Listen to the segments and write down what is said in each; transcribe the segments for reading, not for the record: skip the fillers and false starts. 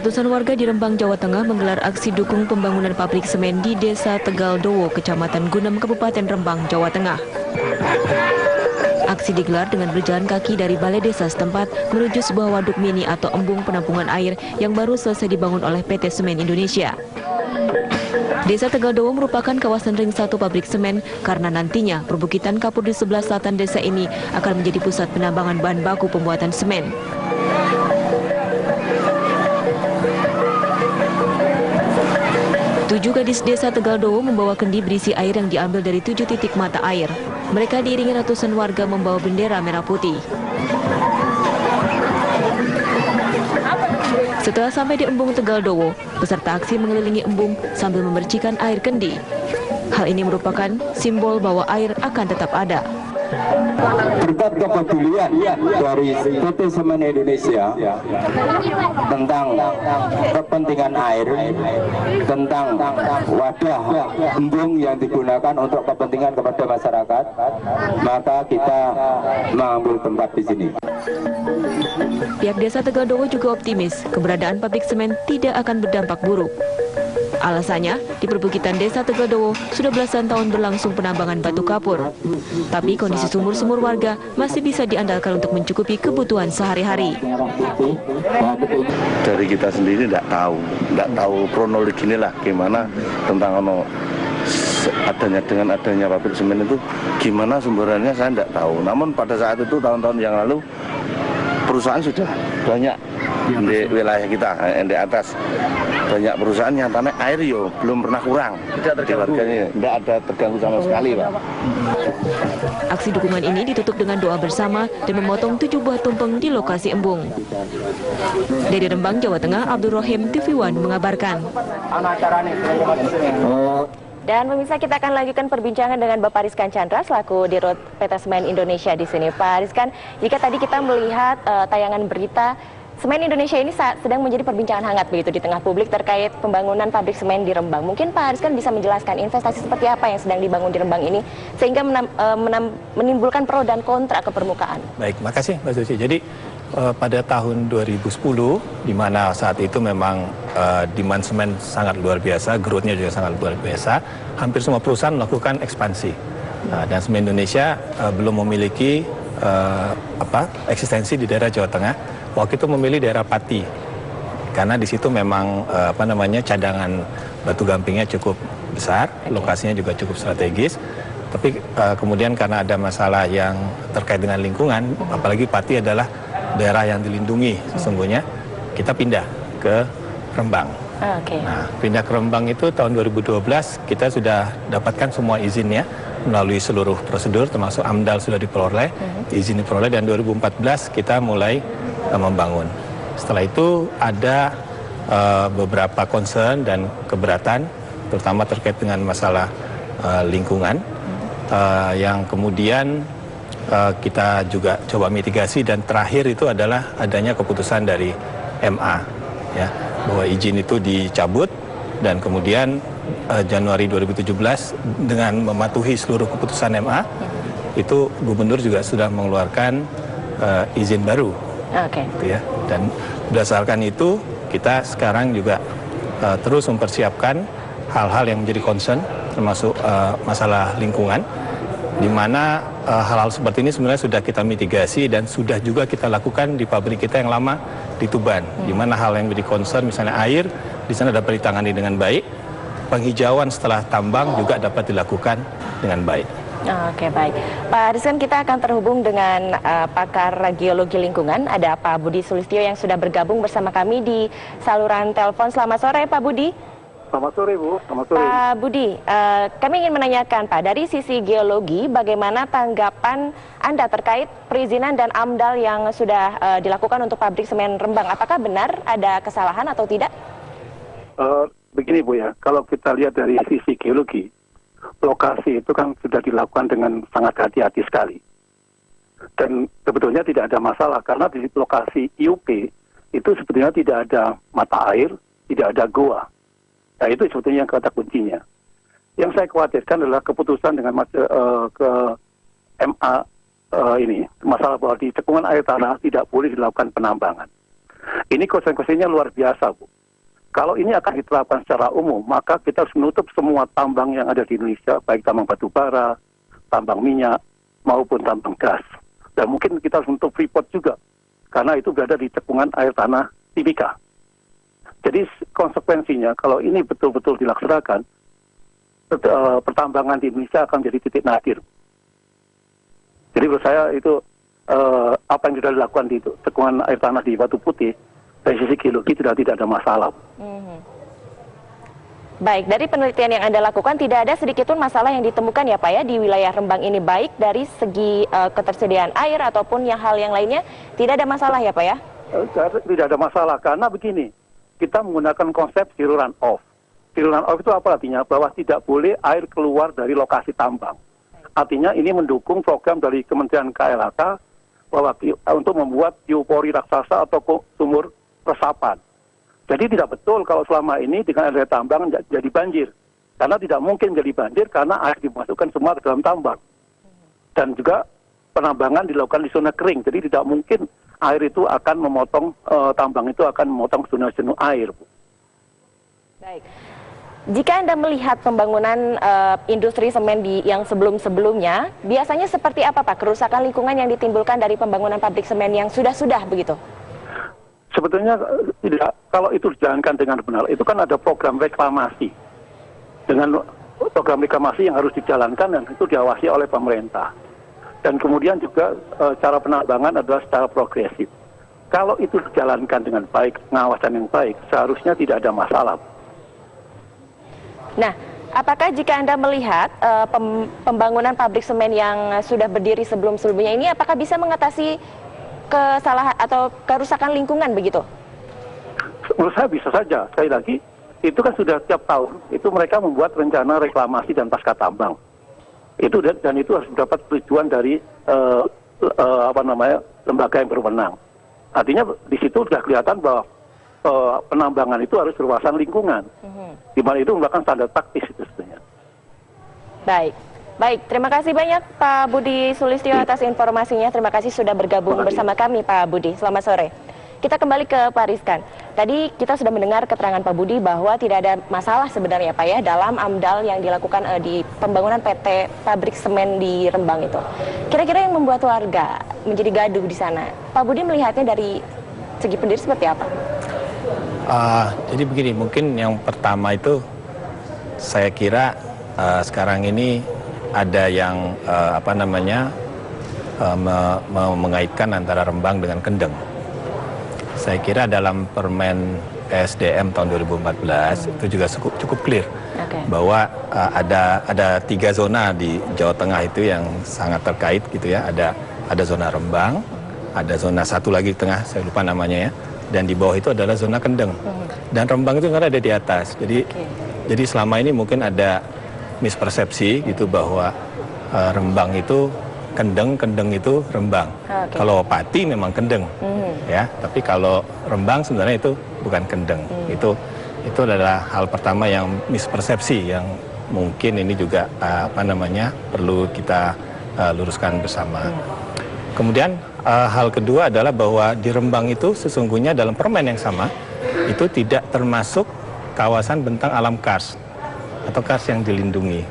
Ratusan warga di Rembang, Jawa Tengah menggelar aksi dukung pembangunan pabrik semen di Desa Tegaldowo, Kecamatan Gunem, Kabupaten Rembang, Jawa Tengah. Aksi digelar dengan berjalan kaki dari balai desa setempat menuju sebuah waduk mini atau embung penampungan air yang baru selesai dibangun oleh PT Semen Indonesia. Desa Tegaldowo merupakan kawasan ring 1 pabrik semen karena nantinya perbukitan kapur di sebelah selatan desa ini akan menjadi pusat penambangan bahan baku pembuatan semen. Tujuh gadis desa Tegaldowo membawa kendi berisi air yang diambil dari 7 titik mata air. Mereka diiringi ratusan warga membawa bendera merah putih. Setelah sampai di embung Tegaldowo, peserta aksi mengelilingi embung sambil memercikan air kendi. Hal ini merupakan simbol bahwa air akan tetap ada. Berkat kepedulian dari PT Semen Indonesia tentang kepentingan air, tentang wadah embung yang digunakan untuk kepentingan kepada masyarakat, maka kita mengambil tempat di sini. Pihak desa Tegaldowo juga optimis keberadaan pabrik semen tidak akan berdampak buruk. Alasannya, di perbukitan desa Tegaldowo sudah belasan tahun berlangsung penambangan batu kapur. Tapi kondisi sumur-sumur warga masih bisa diandalkan untuk mencukupi kebutuhan sehari-hari. Dari kita sendiri tidak tahu kronologinya lah gimana tentang dengan adanya pabrik semen itu gimana sumberannya saya tidak tahu. Namun pada saat itu tahun-tahun yang lalu perusahaan sudah banyak di wilayah kita di atas, banyak perusahaan yang tanah air belum pernah kurang di warganya, tidak ada terganggu sama sekali, Pak. Aksi dukungan ini ditutup dengan doa bersama dan memotong 7 buah tumpeng di lokasi embung. Dari Rembang, Jawa Tengah, Abdul Rohim, TV One mengabarkan. Dan pemirsa, kita akan lanjutkan perbincangan dengan Bapak Rizkan Chandra selaku Dirut PT Semen Indonesia di sini. Pak Rizkan, jika tadi kita melihat tayangan berita, Semen Indonesia ini sedang menjadi perbincangan hangat begitu di tengah publik terkait pembangunan pabrik semen di Rembang. Mungkin Pak Rizkan bisa menjelaskan investasi seperti apa yang sedang dibangun di Rembang ini sehingga menimbulkan pro dan kontra ke permukaan. Baik, makasih Mbak Suci. Jadi pada tahun 2010, di mana saat itu memang demand semen sangat luar biasa, growth-nya juga sangat luar biasa, hampir semua perusahaan melakukan ekspansi. Dan Semen Indonesia belum memiliki eksistensi di daerah Jawa Tengah. Waktu itu memilih daerah Pati, karena di situ memang cadangan batu gampingnya cukup besar, lokasinya juga cukup strategis. Tapi kemudian karena ada masalah yang terkait dengan lingkungan, apalagi Pati adalah daerah yang dilindungi sesungguhnya, kita pindah ke Rembang. Nah, pindah ke Rembang itu tahun 2012 kita sudah dapatkan semua izinnya melalui seluruh prosedur, termasuk AMDAL sudah diperoleh, izin diperoleh, dan 2014 kita mulai membangun. Setelah itu ada beberapa concern dan keberatan, terutama terkait dengan masalah lingkungan, yang kemudian kita juga coba mitigasi, dan terakhir itu adalah adanya keputusan dari MA, ya, bahwa izin itu dicabut, dan kemudian Januari 2017 dengan mematuhi seluruh keputusan MA, itu gubernur juga sudah mengeluarkan izin baru. Gitu ya. Dan berdasarkan itu kita sekarang juga terus mempersiapkan hal-hal yang menjadi concern, termasuk masalah lingkungan, di mana hal-hal seperti ini sebenarnya sudah kita mitigasi dan sudah juga kita lakukan di pabrik kita yang lama di Tuban, di mana hal yang menjadi concern misalnya air di sana dapat ditangani dengan baik, penghijauan setelah tambang juga dapat dilakukan dengan baik. Oke, baik. Pak Rizkan, kita akan terhubung dengan pakar geologi lingkungan. Ada Pak Budi Sulistyo yang sudah bergabung bersama kami di saluran telepon. Selamat sore, Pak Budi. Selamat sore, Bu. Selamat sore. Pak Budi, kami ingin menanyakan, Pak, dari sisi geologi, bagaimana tanggapan Anda terkait perizinan dan AMDAL yang sudah dilakukan untuk pabrik semen Rembang? Apakah benar ada kesalahan atau tidak? Begini, Bu, ya. Kalau kita lihat dari sisi geologi, lokasi itu kan sudah dilakukan dengan sangat hati-hati sekali. Dan sebetulnya tidak ada masalah, karena di lokasi IUP itu sebetulnya tidak ada mata air, tidak ada goa. Nah, itu sebetulnya yang kata kuncinya. Yang saya khawatirkan adalah keputusan dengan ke MA ini, masalah bahwa di cekungan air tanah tidak boleh dilakukan penambangan. Ini konsekuensinya luar biasa, Bu. Kalau ini akan diterapkan secara umum, maka kita harus menutup semua tambang yang ada di Indonesia, baik tambang batu bara, tambang minyak, maupun tambang gas. Dan mungkin kita harus menutup Freeport juga, karena itu berada di cekungan air tanah Timika. Jadi konsekuensinya, kalau ini betul-betul dilaksanakan, pertambangan di Indonesia akan menjadi titik nadir. Jadi menurut saya itu apa yang sudah dilakukan di cekungan air tanah di Batu Putih, dari sisi geologi tidak ada masalah. Baik, dari penelitian yang Anda lakukan tidak ada sedikit pun masalah yang ditemukan ya Pak ya di wilayah Rembang ini, baik dari segi ketersediaan air ataupun hal yang lainnya, tidak ada masalah ya Pak ya? Tidak ada masalah, karena begini, kita menggunakan konsep zero run off. Zero run off itu apa artinya? Bahwa tidak boleh air keluar dari lokasi tambang. Artinya ini mendukung program dari Kementerian KLHK bahwa untuk membuat biopori raksasa atau sumur resapan. Jadi tidak betul kalau selama ini dengan area tambang jadi banjir. Karena tidak mungkin jadi banjir karena air dimasukkan semua ke dalam tambang. Dan juga penambangan dilakukan di zona kering. Jadi tidak mungkin air itu akan memotong, tambang itu akan memotong zona-zona air. Baik. Jika Anda melihat pembangunan industri semen yang sebelum-sebelumnya, biasanya seperti apa Pak kerusakan lingkungan yang ditimbulkan dari pembangunan pabrik semen yang sudah-sudah begitu? Sebetulnya tidak, kalau itu dijalankan dengan benar, itu kan ada program reklamasi. Dengan program reklamasi yang harus dijalankan dan itu diawasi oleh pemerintah. Dan kemudian juga cara penambangan adalah secara progresif. Kalau itu dijalankan dengan baik, pengawasan yang baik, seharusnya tidak ada masalah. Nah, apakah jika Anda melihat pembangunan pabrik semen yang sudah berdiri sebelum-sebelumnya ini, apakah bisa mengatasi kesalahan atau kerusakan lingkungan begitu? Menurut saya bisa saja. Sekali lagi, itu kan sudah tiap tahun, itu mereka membuat rencana reklamasi dan pasca tambang. Itu dan itu harus mendapat persetujuan dari lembaga yang berwenang. Artinya di situ sudah kelihatan bahwa penambangan itu harus berwawasan lingkungan. Di mana itu merupakan standar taktis itu sebenarnya. Baik, terima kasih banyak Pak Budi Sulistyo atas informasinya. Terima kasih sudah bergabung bersama kami Pak Budi. Selamat sore. Kita kembali ke Pak Rizkan. Tadi kita sudah mendengar keterangan Pak Budi bahwa tidak ada masalah sebenarnya Pak ya dalam AMDAL yang dilakukan di pembangunan PT Pabrik Semen di Rembang itu. Kira-kira yang membuat warga menjadi gaduh di sana, Pak Budi melihatnya dari segi pendiri seperti apa? Jadi begini, mungkin yang pertama itu saya kira sekarang ini ada yang mengaitkan antara Rembang dengan Kendeng. Saya kira dalam Permen SDM tahun 2014 itu juga cukup clear bahwa ada 3 zona di Jawa Tengah itu yang sangat terkait gitu ya. Ada zona Rembang, ada zona satu lagi di tengah, saya lupa namanya ya. Dan di bawah itu adalah zona Kendeng. Dan Rembang itu kan ada di atas. Jadi selama ini mungkin ada mispersepsi gitu bahwa Rembang itu Kendeng itu Rembang. Kalau Pati memang Kendeng, ya. Tapi kalau Rembang sebenarnya itu bukan Kendeng. Itu adalah hal pertama yang mispersepsi yang mungkin ini juga perlu kita luruskan bersama. Kemudian hal kedua adalah bahwa di Rembang itu sesungguhnya dalam permen yang sama itu tidak termasuk kawasan bentang alam kars atau kars yang dilindungi.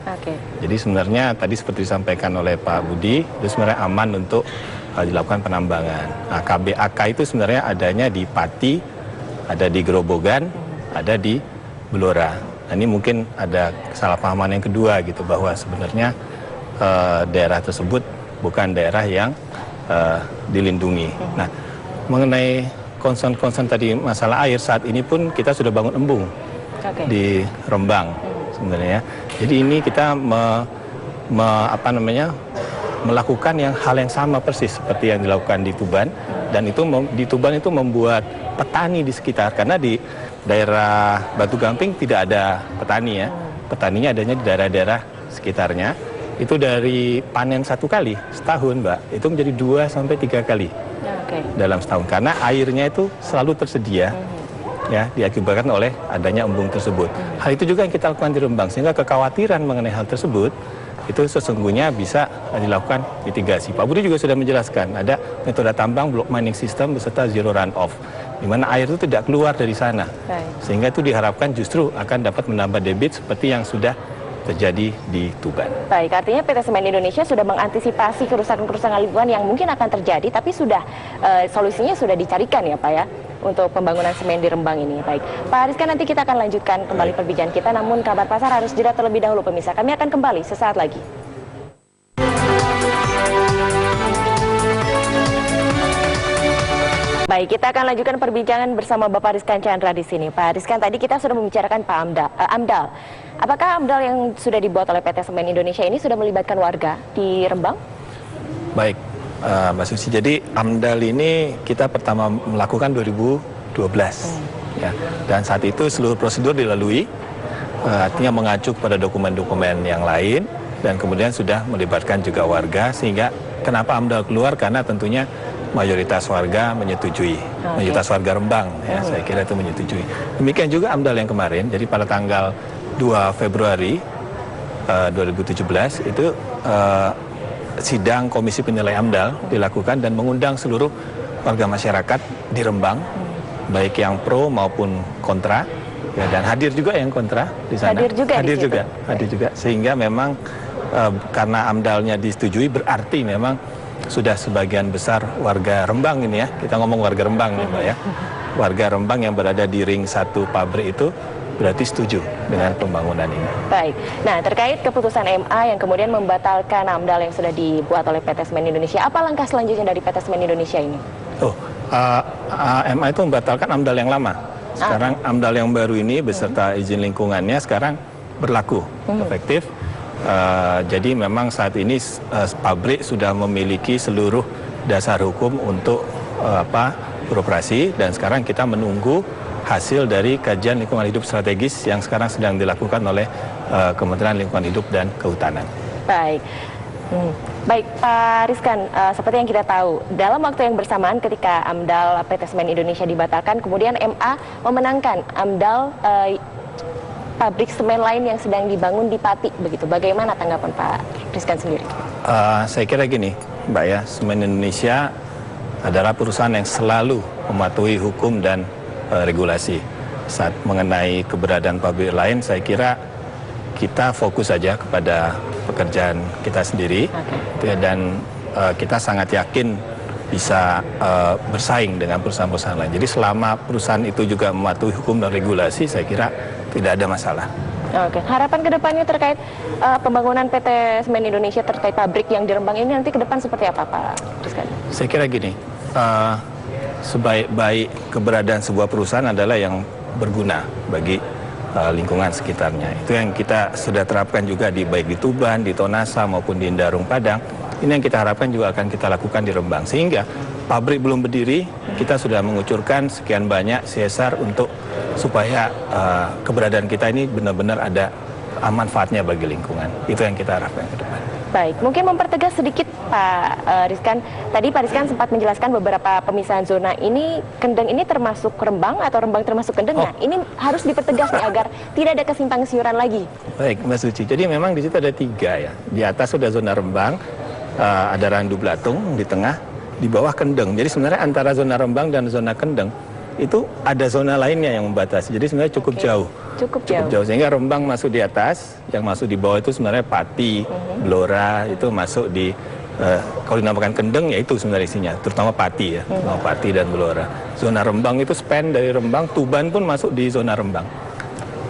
Jadi sebenarnya tadi seperti disampaikan oleh Pak Budi, itu sebenarnya aman untuk dilakukan penambangan. Nah, KBAK itu sebenarnya adanya di Pati, ada di Grobogan, ada di Blora. Nah, ini mungkin ada kesalahpahaman yang kedua gitu bahwa sebenarnya daerah tersebut bukan daerah yang dilindungi. Nah, mengenai concern tadi masalah air, saat ini pun kita sudah bangun embung di Rembang sebenarnya. Jadi ini kita melakukan hal yang sama persis seperti yang dilakukan di Tuban, dan itu di Tuban itu membuat petani di sekitar, karena di daerah Batu Gamping tidak ada petani ya. Petaninya adanya di daerah-daerah sekitarnya. Itu dari panen 1 kali setahun, Mbak, itu menjadi 2 sampai 3 kali dalam setahun, karena airnya itu selalu tersedia. Ya, diakibatkan oleh adanya embung tersebut. Hal itu juga yang kita lakukan di Rembang, sehingga kekhawatiran mengenai hal tersebut itu sesungguhnya bisa dilakukan mitigasi. Pak Budi juga sudah menjelaskan ada metode tambang block mining system beserta zero run off. di mana air itu tidak keluar dari sana. Baik. Sehingga itu diharapkan justru akan dapat menambah debit seperti yang sudah terjadi di Tuban. Baik, artinya PT Semen Indonesia sudah mengantisipasi kerusakan-kerusakan lingkungan yang mungkin akan terjadi, tapi sudah solusinya sudah dicarikan ya Pak ya, untuk pembangunan semen di Rembang ini. Baik, Pak Ariskan, nanti kita akan lanjutkan kembali perbincangan kita, namun kabar pasar harus jeda terlebih dahulu pemirsa. Kami akan kembali sesaat lagi. Baik, kita akan lanjutkan perbincangan bersama Bapak Ariskan Chandra di sini. Pak Ariskan, tadi kita sudah membicarakan Pak AMDAL. Apakah AMDAL yang sudah dibuat oleh PT Semen Indonesia ini sudah melibatkan warga di Rembang? Baik, Mbak Susi. Jadi AMDAL ini kita pertama melakukan 2012, ya. Dan saat itu seluruh prosedur dilalui, artinya mengacu pada dokumen-dokumen yang lain, dan kemudian sudah melibatkan juga warga. Sehingga kenapa AMDAL keluar? Karena tentunya mayoritas warga menyetujui, mayoritas warga Rembang, ya, saya kira itu menyetujui. Demikian juga AMDAL yang kemarin. Jadi pada tanggal 2 Februari 2017 itu sidang Komisi Penilai AMDAL dilakukan dan mengundang seluruh warga masyarakat di Rembang, baik yang pro maupun kontra, ya, dan hadir juga yang kontra di sana. Hadir juga. Sehingga memang karena AMDAL-nya disetujui, berarti memang sudah sebagian besar warga Rembang ini ya, kita ngomong warga Rembang nih Mbak ya, warga Rembang yang berada di ring 1 pabrik itu berarti setuju dengan pembangunan ini. Baik, nah terkait keputusan MA yang kemudian membatalkan AMDAL yang sudah dibuat oleh PT Semen Indonesia, apa langkah selanjutnya dari PT Semen Indonesia ini? MA itu membatalkan AMDAL yang lama. Sekarang AMDAL yang baru ini beserta izin lingkungannya sekarang berlaku, efektif. Jadi memang saat ini pabrik sudah memiliki seluruh dasar hukum untuk beroperasi, dan sekarang kita menunggu hasil dari kajian lingkungan hidup strategis yang sekarang sedang dilakukan oleh Kementerian Lingkungan Hidup dan Kehutanan. Baik. Baik, Pak Ariskan, seperti yang kita tahu, dalam waktu yang bersamaan ketika AMDAL PT Semen Indonesia dibatalkan, kemudian MA memenangkan AMDAL pabrik semen lain yang sedang dibangun di Pati, begitu. Bagaimana tanggapan Pak Ariskan sendiri? Saya kira gini, Mbak ya, Semen Indonesia adalah perusahaan yang selalu mematuhi hukum dan regulasi. Saat mengenai keberadaan pabrik lain, saya kira kita fokus saja kepada pekerjaan kita sendiri, dan kita sangat yakin bisa bersaing dengan perusahaan-perusahaan lain. Jadi selama perusahaan itu juga mematuhi hukum dan regulasi, saya kira tidak ada masalah. Oke, harapan kedepannya terkait pembangunan PT Semen Indonesia terkait pabrik yang di Rembang ini nanti ke depan seperti apa, Pak Ariskan? Saya kira gini, sebaik-baik keberadaan sebuah perusahaan adalah yang berguna bagi lingkungan sekitarnya. Itu yang kita sudah terapkan juga baik di Tuban, di Tonasa maupun di Indarung Padang. Ini yang kita harapkan juga akan kita lakukan di Rembang. Sehingga pabrik belum berdiri, kita sudah mengucurkan sekian banyak CSR untuk supaya keberadaan kita ini benar-benar ada manfaatnya bagi lingkungan. Itu yang kita harapkan ke depan. Baik, mungkin mempertegas sedikit Pak Ariskan. Tadi Pak Ariskan sempat menjelaskan beberapa pemisahan zona ini. Kendeng ini termasuk Rembang atau Rembang termasuk Kendeng? Nah, ini harus dipertegas nih agar tidak ada kesimpang siuran lagi. Baik, Mbak Suci. Jadi memang di situ ada 3 ya. Di atas sudah zona Rembang, ada Randu Blatung di tengah, di bawah Kendeng. Jadi sebenarnya antara zona Rembang dan zona Kendeng itu ada zona lainnya yang membatasi. Jadi sebenarnya cukup jauh. Cukup jauh. Sehingga Rembang masuk di atas, yang masuk di bawah itu sebenarnya Pati, Blora, itu masuk di kalau dinamakan Kendeng ya itu sebenarnya isinya, terutama Pati ya, terutama Pati dan Blora. Zona Rembang itu span dari Rembang, Tuban pun masuk di zona Rembang.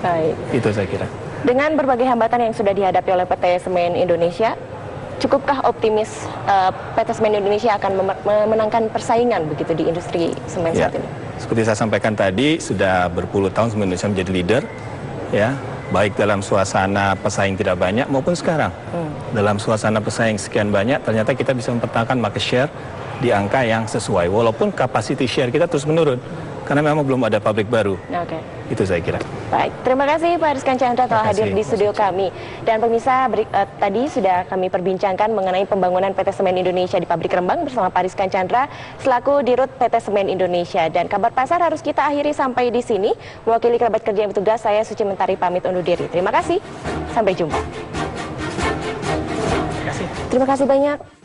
Baik. Itu saya kira. Dengan berbagai hambatan yang sudah dihadapi oleh PT Semen Indonesia, cukupkah optimis PT Semen Indonesia akan memenangkan persaingan begitu di industri semen saat ini? Seperti saya sampaikan tadi, sudah berpuluh tahun Semen Indonesia menjadi leader, ya, baik dalam suasana pesaing tidak banyak maupun sekarang. Dalam suasana pesaing sekian banyak, ternyata kita bisa mempertahankan market share di angka yang sesuai, walaupun capacity share kita terus menurun, karena memang belum ada pabrik baru. Itu saya kira. Baik, terima kasih Pak Ariskan Chandra telah hadir di studio kami. Dan pemirsa, tadi sudah kami perbincangkan mengenai pembangunan PT Semen Indonesia di pabrik Rembang bersama Pak Ariskan Chandra selaku Dirut PT Semen Indonesia. Dan kabar pasar harus kita akhiri sampai di sini. Mewakili kerabat kerja yang bertugas, saya Suci Mentari pamit undur diri. Terima kasih, sampai jumpa. Terima kasih banyak.